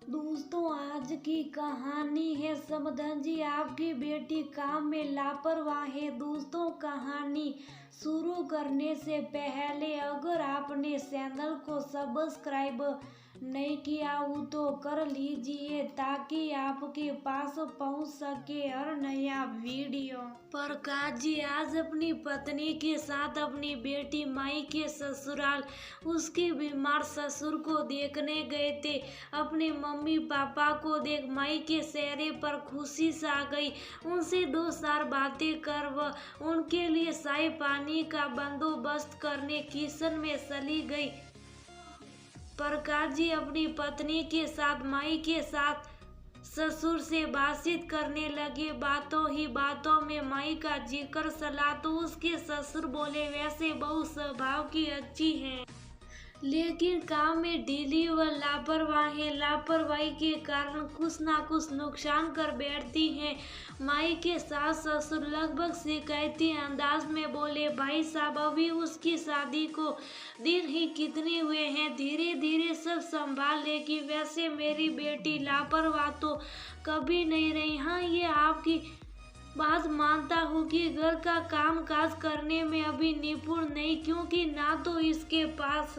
दोस्तों, आज की कहानी है समधन जी, आपकी बेटी काम में लापरवाह है। दोस्तों, कहानी शुरू करने से पहले अगर आपने चैनल को सब्सक्राइब नहीं किया हो तो कर लीजिए ताकि आपके पास पहुंच सके हर नया वीडियो। प्रकाश जी आज अपनी पत्नी के साथ अपनी बेटी माई के ससुराल उसके बीमार ससुर को देखने गए थे। अपने मम्मी पापा को देख माई के चेहरे पर खुशी सा गई। उनसे 2 4 बातें कर वह उनके लिए चाय पानी का बंदोबस्त करने किचन में चली गई। प्रकाश जी अपनी पत्नी के साथ माई के साथ ससुर से बातचीत करने लगे। बातों ही बातों में माई का जिक्र चला तो उसके ससुर बोले, वैसे बहू स्वभाव की अच्छी है लेकिन काम में ढीली व लापरवाह है। लापरवाही के कारण कुछ ना कुछ नुकसान कर बैठती हैं। माई के सास ससुर लगभग शिकायती अंदाज में बोले, भाई साहब अभी उसकी शादी को दिन ही कितने हुए हैं, धीरे धीरे सब संभाल लेगी। वैसे मेरी बेटी लापरवाह तो कभी नहीं रही। हाँ, ये आपकी बात मानता हूँ कि घर का काम काज करने में अभी निपुण नहीं, क्योंकि ना तो इसके पास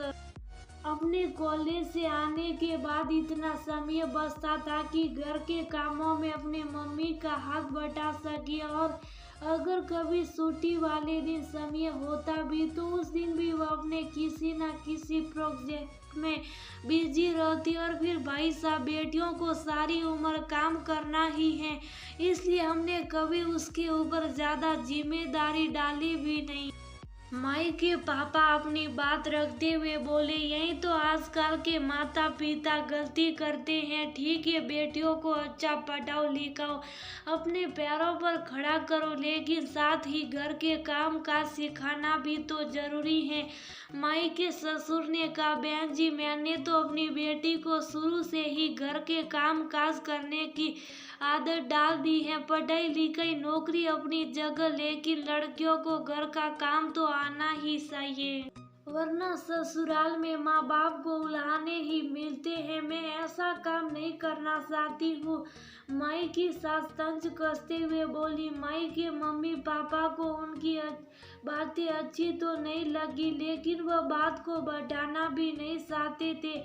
अपने कॉलेज से आने के बाद इतना समय बचता था कि घर के कामों में अपने मम्मी का हाथ बटा सके, और अगर कभी छुट्टी वाले दिन समय होता भी तो उस दिन भी वह अपने किसी न किसी प्रोजेक्ट में बिजी रहती। और फिर भाई साहब बेटियों को सारी उम्र काम करना ही है, इसलिए हमने कभी उसके ऊपर ज्यादा जिम्मेदारी डाली भी नहीं। माई के पापा अपनी बात रखते हुए बोले, यही तो आजकल के माता पिता गलती करते हैं। ठीक है, बेटियों को अच्छा पढ़ाओ लिखाओ, अपने पैरों पर खड़ा करो, लेकिन साथ ही घर के काम काज सिखाना भी तो जरूरी है। माई के ससुर ने कहा, बहन जी मैंने तो अपनी बेटी को शुरू से ही घर के काम काज करने की आदत डाल दी है। पढ़ाई लिखाई नौकरी अपनी जगह, लेकिन लड़कियों को घर का काम तो आना ही चाहिए, वरना ससुराल में माँ बाप को उल्हाने ही मिलते हैं। मैं ऐसा काम नहीं करना चाहती हूँ। माई की सास तंज कसते हुए बोली, माई के मम्मी पापा को उनकी बातें अच्छी तो नहीं लगी, लेकिन वह बात को बढ़ाना भी नहीं चाहते थे।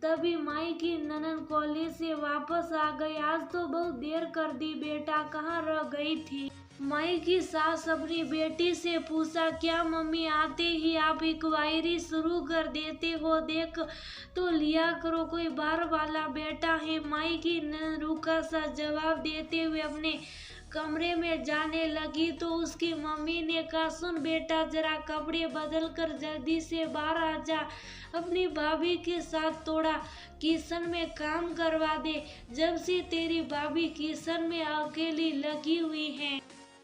तभी माई की ननद कॉलेज से वापस आ गई। आज तो बहुत देर कर दी, बेटा कहाँ रह गई थी। माई की सास अपनी बेटी से पूछा, क्या मम्मी आते ही आप इंक्वायरी शुरू कर देते हो, देख तो लिया करो कोई बाहर वाला बेटा है। माई की ननद रूखा सा जवाब देते हुए अपने कमरे में जाने लगी तो उसकी मम्मी ने कहा, सुन बेटा जरा कपड़े बदल कर जल्दी से बाहर आ जा, अपनी भाभी के साथ थोड़ा किचन में काम करवा दे। जब से तेरी भाभी किचन में अकेली लगी हुई है।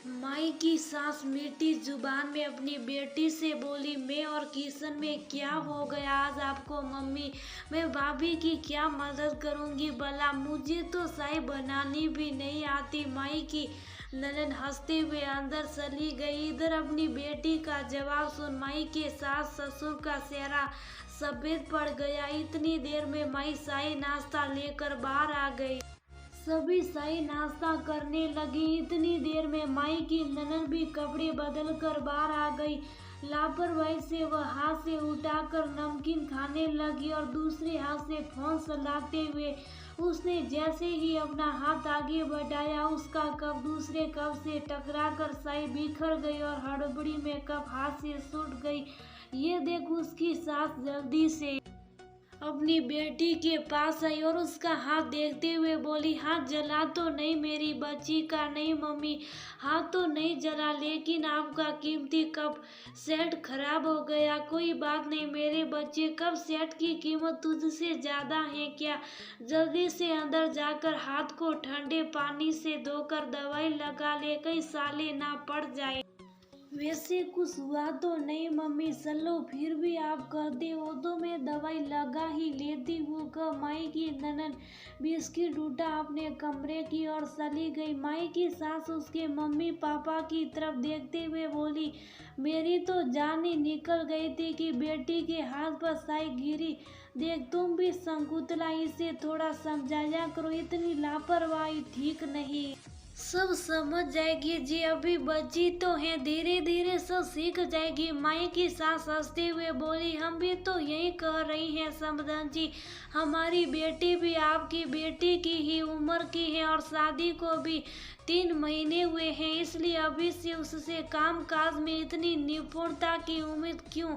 माई की सास मीठी जुबान में अपनी बेटी से बोली, मैं और किचन में क्या हो गया आज आपको मम्मी, मैं भाभी की क्या मदद करूंगी भला, मुझे तो चाय बनानी भी नहीं आती। माई की ननद हंसते हुए अंदर चली गई। इधर अपनी बेटी का जवाब सुन माई के सास ससुर का चेहरा सफेद पड़ गया। इतनी देर में माई चाय नाश्ता लेकर बाहर आ गई। सभी चाय नाश्ता करने लगी। इतनी देर में माई की ननद भी कपड़े बदल कर बाहर आ गई। लापरवाही से वह हाथ से उठाकर नमकीन खाने लगी और दूसरे हाथ से फोन चलाते हुए उसने जैसे ही अपना हाथ आगे बढ़ाया, उसका कप दूसरे कप से टकराकर चाय बिखर गई और हड़बड़ी में कप हाथ से छूट गई। ये देख उसकी सास जल्दी से अपनी बेटी के पास आई और उसका हाथ देखते हुए बोली, हाथ जला तो नहीं मेरी बच्ची का? नहीं मम्मी, हाथ तो नहीं जला, लेकिन आपका कीमती कप सेट खराब हो गया। कोई बात नहीं मेरे बच्चे, कप सेट की कीमत तुझसे ज्यादा है क्या? जल्दी से अंदर जाकर हाथ को ठंडे पानी से धोकर दवाई लगा ले, कहीं साले ना पड़ जाए। वैसे कुछ हुआ तो नहीं मम्मी, चलो फिर भी आप कहते हो तो मैं दवाई लगा ही लेती हूँ। कब माई की ननद बिस्किट उठा अपने कमरे की ओर चली गई। माई की सास उसके मम्मी पापा की तरफ देखते हुए बोली, मेरी तो जान ही निकल गई थी कि बेटी के हाथ पर चाय गिरी। देख तुम भी शकुंतला से थोड़ा समझाया करो, इतनी लापरवाही ठीक नहीं। सब समझ जाएगी जी, अभी बच्ची तो है, धीरे धीरे सब सीख जाएगी। माई की सास हंसते हुए बोली, हम भी तो यही कह रही हैं समधन जी, हमारी बेटी भी आपकी बेटी की ही उम्र की है और शादी को भी 3 महीने हुए हैं, इसलिए अभी से उससे काम काज में इतनी निपुणता की उम्मीद क्यों।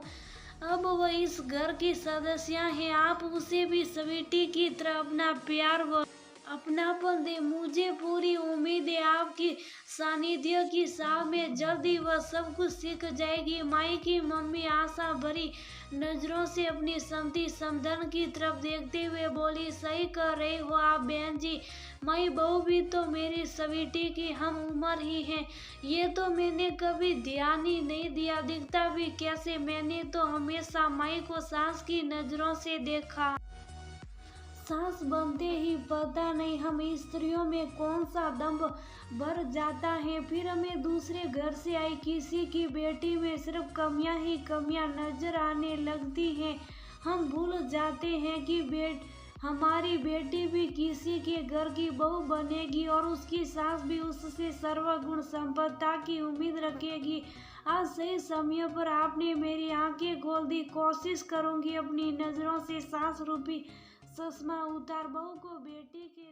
अब वह इस घर की सदस्य है, आप उसे भी स्वीटी की तरह अपना प्यार व अपनापन दे। मुझे पूरी उम्मीद है आपकी सानिध्य की साव में जल्दी वह सब कुछ सीख जाएगी। माई की मम्मी आशा भरी नजरों से अपनी समधी समधन की तरफ देखते हुए बोली, सही कह रहे हो आप बहन जी, माई बहू भी तो मेरी स्वीटी की हम उम्र ही है। ये तो मैंने कभी ध्यान ही नहीं दिया, दिखता भी कैसे, मैंने तो हमेशा माई को सास की नजरों से देखा। सास बनते ही पता नहीं हम स्त्रियों में कौन सा दम्भ भर जाता है, फिर हमें दूसरे घर से आई किसी की बेटी में सिर्फ कमियां ही कमियां नजर आने लगती हैं। हम भूल जाते हैं कि हमारी बेटी भी किसी के घर की बहू बनेगी और उसकी सास भी उससे सर्वगुण संपन्नता की उम्मीद रखेगी। आज सही समय पर आपने मेरी आंखें खोल दी, कोशिश करूंगी अपनी नजरों से सास रूपी चश्मा उतार बहू को बेटी के